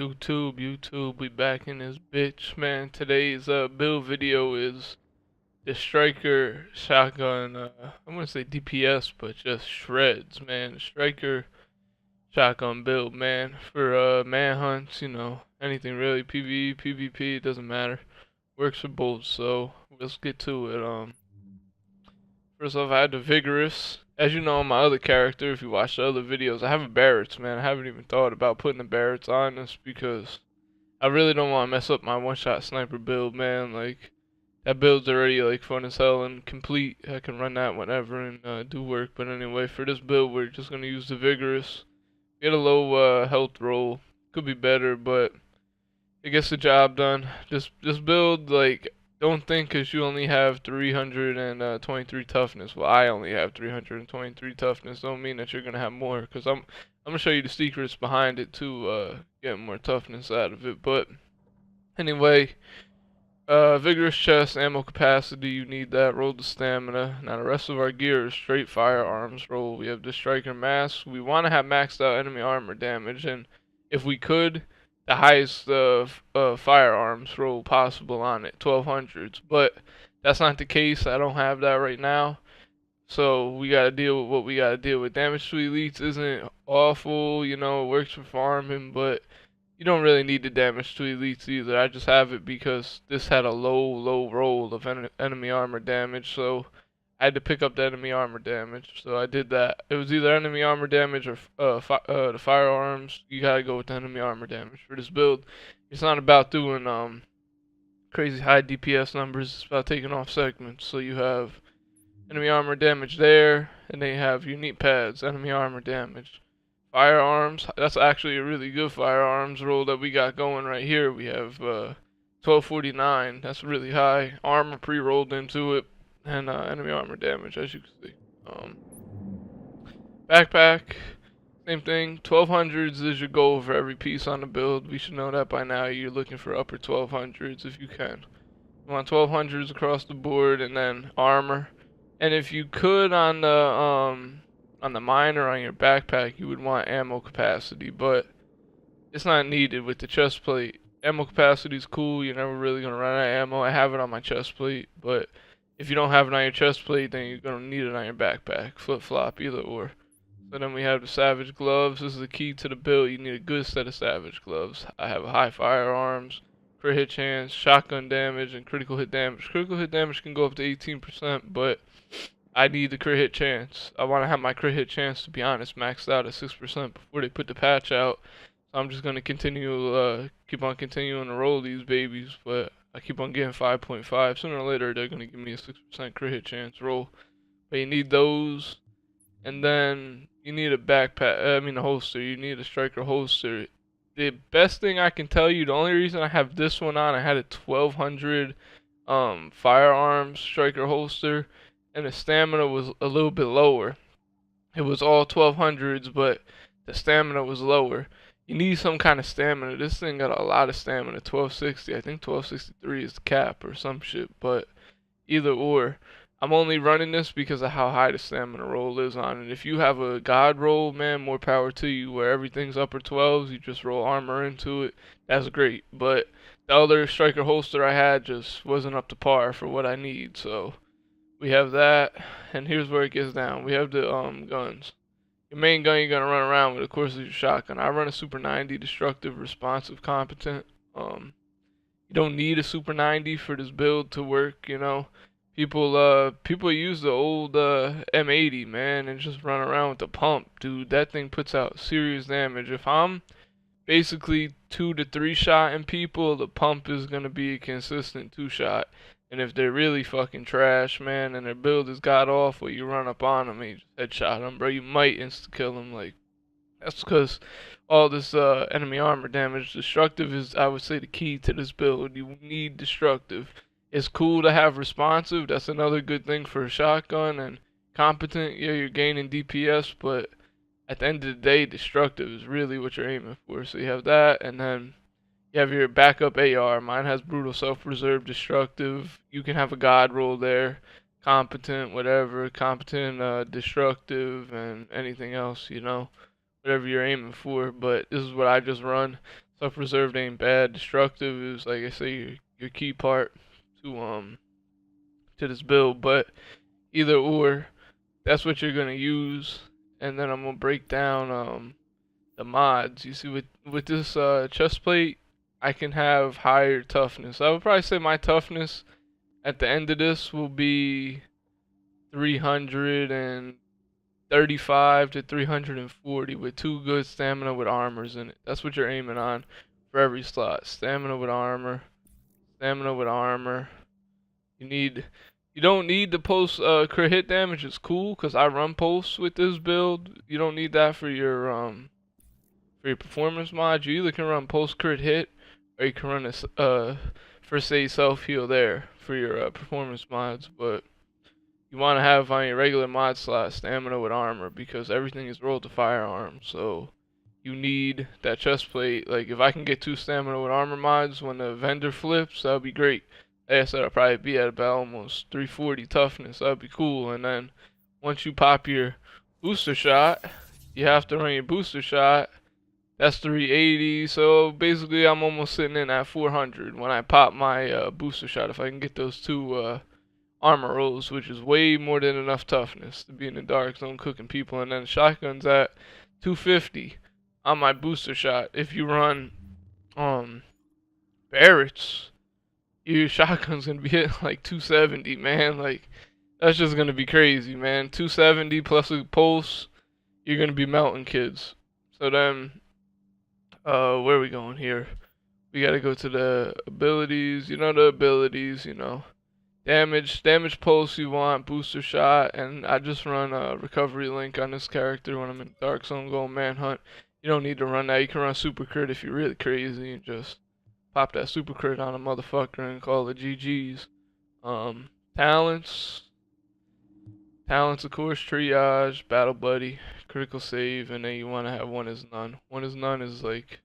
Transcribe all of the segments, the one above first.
YouTube, we back in this bitch, man. Today's build video is the Striker shotgun. I'm gonna say DPS, but just shreds, man. Striker shotgun build, man, for manhunts. Anything really. PvE, PvP, it doesn't matter. Works for both. So let's get to it. First off, I had the Vigorous. As you know, my other character, if you watch the other videos, I have a Barrett's, man. I haven't even thought about putting the Barrett's on this because I really don't want to mess up my one-shot sniper build, man. Like, that build's already, like, fun as hell and complete. I can run that whenever and do work. But anyway, for this build, we're just going to use the Vigorous. Get a low health roll. Could be better, but it gets the job done. This build, like, don't think because you only have 323 toughness. Well, I only have 323 toughness. Don't mean that you're going to have more, because I'm going to show you the secrets behind it to get more toughness out of it. But anyway, vigorous chest, ammo capacity, you need that. Roll the stamina. Now the rest of our gear is straight firearms roll. We have the striker mask. We want to have maxed out enemy armor damage, and if we could, the highest firearms roll possible on it, 1200s. But that's not the case. I don't have that right now. So we gotta deal with what we gotta deal with. Damage to elites isn't awful, it works for farming, but you don't really need the damage to elites either. I just have it because this had a low roll of enemy armor damage, so I had to pick up the enemy armor damage. So I did that. It was either enemy armor damage or the firearms. You gotta go with the enemy armor damage for this build. It's not about doing crazy high DPS numbers. It's about taking off segments. So you have enemy armor damage there, and they have unique pads, enemy armor damage. Firearms, that's actually a really good firearms roll that we got going right here. We have 1249, that's really high. Armor pre-rolled into it, and enemy armor damage, as you can see. Backpack, same thing. 1200s is your goal for every piece on the build. We should know that by now. You're looking for upper 1200s if you can. You want 1200s across the board, and then armor. And if you could on the mine or on your backpack, you would want ammo capacity, but it's not needed with the chest plate. Ammo capacity is cool. You're never really gonna run out of ammo. I have it on my chest plate, but if you don't have it on your chest plate, then you're gonna need it on your backpack. Flip flop, either or. So then we have the Savage gloves. This is the key to the build. You need a good set of Savage gloves. I have a high firearms, crit hit chance, shotgun damage, and critical hit damage. Critical hit damage can go up to 18%, but I need the crit hit chance. I want to have my crit hit chance, to be honest, maxed out at 6% before they put the patch out. So I'm just going to keep on continuing to roll these babies, but I keep on getting 5.5. Sooner or later, they're going to give me a 6% crit hit chance roll. But you need those, and then you need a backpack, a holster. You need a striker holster. The best thing I can tell you, the only reason I have this one on, I had a 1200 firearms striker holster, and the stamina was a little bit lower. It was all 1200s, but the stamina was lower. You need some kind of stamina. This thing got a lot of stamina, 1260. I think 1263 is the cap or some shit, but either or. I'm only running this because of how high the stamina roll is on it. If you have a god roll, man, more power to you, where everything's upper 12s, you just roll armor into it. That's great, but the other striker holster I had just wasn't up to par for what I need, so we have that, and here's where it gets down. We have the guns. Your main gun you're gonna run around with, of course, is your shotgun. I run a Super 90, destructive, responsive, competent. You don't need a Super 90 for this build to work. People use the old M80, man, and just run around with the pump, dude. That thing puts out serious damage. If I'm basically 2 to 3 shotting people, the pump is gonna be a consistent 2-shot. And if they're really fucking trash, man, and their build is god awful, you run up on them and you just headshot them, bro. You might insta kill them. Like, that's because all this enemy armor damage. Destructive is, I would say, the key to this build. You need destructive. It's cool to have responsive. That's another good thing for a shotgun. And competent, yeah, you're gaining DPS, but at the end of the day, destructive is really what you're aiming for. So you have that, and then you have your backup AR. Mine has brutal, self-preserve, destructive. You can have a god roll there, competent, whatever, competent, destructive, and anything else, whatever you're aiming for. But this is what I just run. Self-preserved ain't bad. Destructive is, like I say, your key part to this build. But either or, that's what you're gonna use. And then I'm gonna break down the mods. You see, with this chest plate, I can have higher toughness. I would probably say my toughness at the end of this will be 335 to 340 with 2 good stamina with armors in it. That's what you're aiming on for every slot. Stamina with armor, stamina with armor. You don't need the post crit hit damage. It's cool because I run posts with this build. You don't need that for your performance mod. You either can run post crit hit or you can run a first aid self heal there for your performance mods. But you want to have on your regular mod slot stamina with armor because everything is rolled to firearms. So you need that chest plate. Like if I can get 2 stamina with armor mods when the vendor flips, that would be great. Like I said, I'll probably be at about almost 340 toughness. That would be cool. And then once you pop your booster shot, you have to run your booster shot. That's 380. So basically, I'm almost sitting in at 400 when I pop my booster shot. If I can get those 2 armor rolls, which is way more than enough toughness to be in the dark zone cooking people. And then shotgun's at 250 on my booster shot. If you run Barrett's, your shotgun's gonna be hitting like 270, man. Like that's just gonna be crazy, man. 270 plus a pulse, you're gonna be melting kids. So then, where are we going here? We gotta go to the abilities. You know the abilities. You know, damage pulse. You want booster shot, and I just run a recovery link on this character when I'm in dark zone going manhunt. You don't need to run that. You can run super crit if you're really crazy and just pop that super crit on a motherfucker and call it GG's. Talents. Talents, of course, triage, battle buddy, critical save, and then you want to have one is none. One is none is like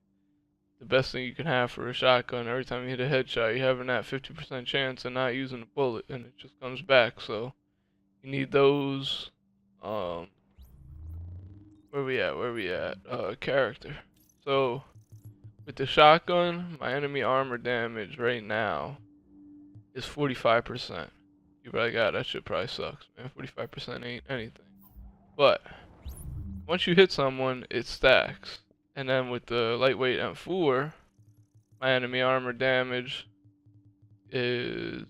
the best thing you can have for a shotgun. Every time you hit a headshot, you're having that 50% chance of not using a bullet, and it just comes back. So you need those. Where we at? Character. So with the shotgun, my enemy armor damage right now is 45%. You probably got that shit probably sucks, man. 45% ain't anything. But once you hit someone, it stacks. And then with the lightweight M4, my enemy armor damage is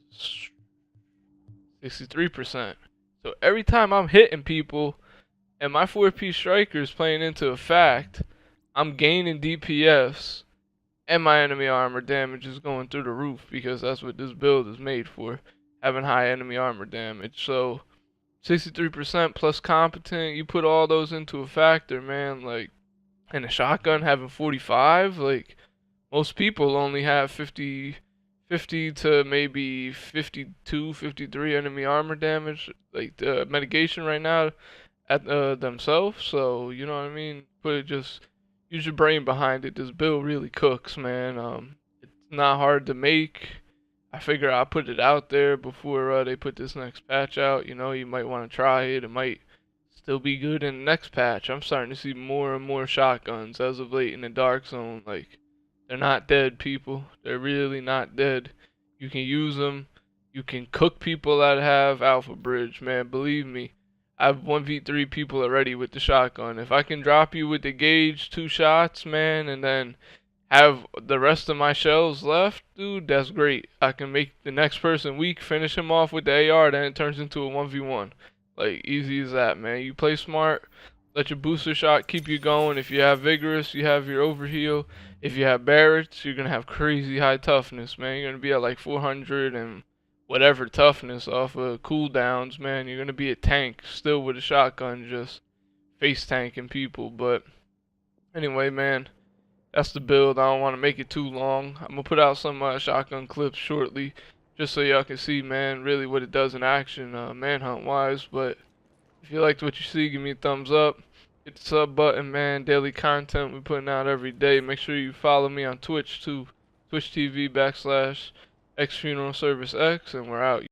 63%. So every time I'm hitting people and my 4-piece striker is playing into effect, I'm gaining DPS and my enemy armor damage is going through the roof because that's what this build is made for, having high enemy armor damage. So 63% plus competent, you put all those into a factor, man, like, and a shotgun having 45, like, most people only have 50 to maybe 52, 53 enemy armor damage, like, the mitigation right now at themselves. So, you know what I mean? Use your brain behind it. This build really cooks, man. It's not hard to make. I figure I'll put it out there before they put this next patch out. You know, you might want to try it. It might still be good in the next patch. I'm starting to see more and more shotguns as of late in the dark zone. Like, they're not dead, people. They're really not dead. You can use them. You can cook people that have Alpha Bridge, man. Believe me. I've 1v3 people already with the shotgun. If I can drop you with the gauge 2 shots, man, and then have the rest of my shells left, dude, that's great. I can make the next person weak, finish him off with the AR, then it turns into a 1v1. Like, easy as that, man. You play smart, let your booster shot keep you going. If you have Vigorous, you have your overheal. If you have Barrett's, you're going to have crazy high toughness, man. You're going to be at like 400 and whatever toughness off of cooldowns, man. You're going to be a tank still with a shotgun, just face tanking people. But anyway, man, that's the build. I don't want to make it too long. I'm going to put out some shotgun clips shortly just so y'all can see, man, really what it does in action, manhunt wise. But if you liked what you see, give me a thumbs up. Hit the sub button, man. Daily content we're putting out every day. Make sure you follow me on Twitch too. Twitch TV /X Funeral Service X, and we're out.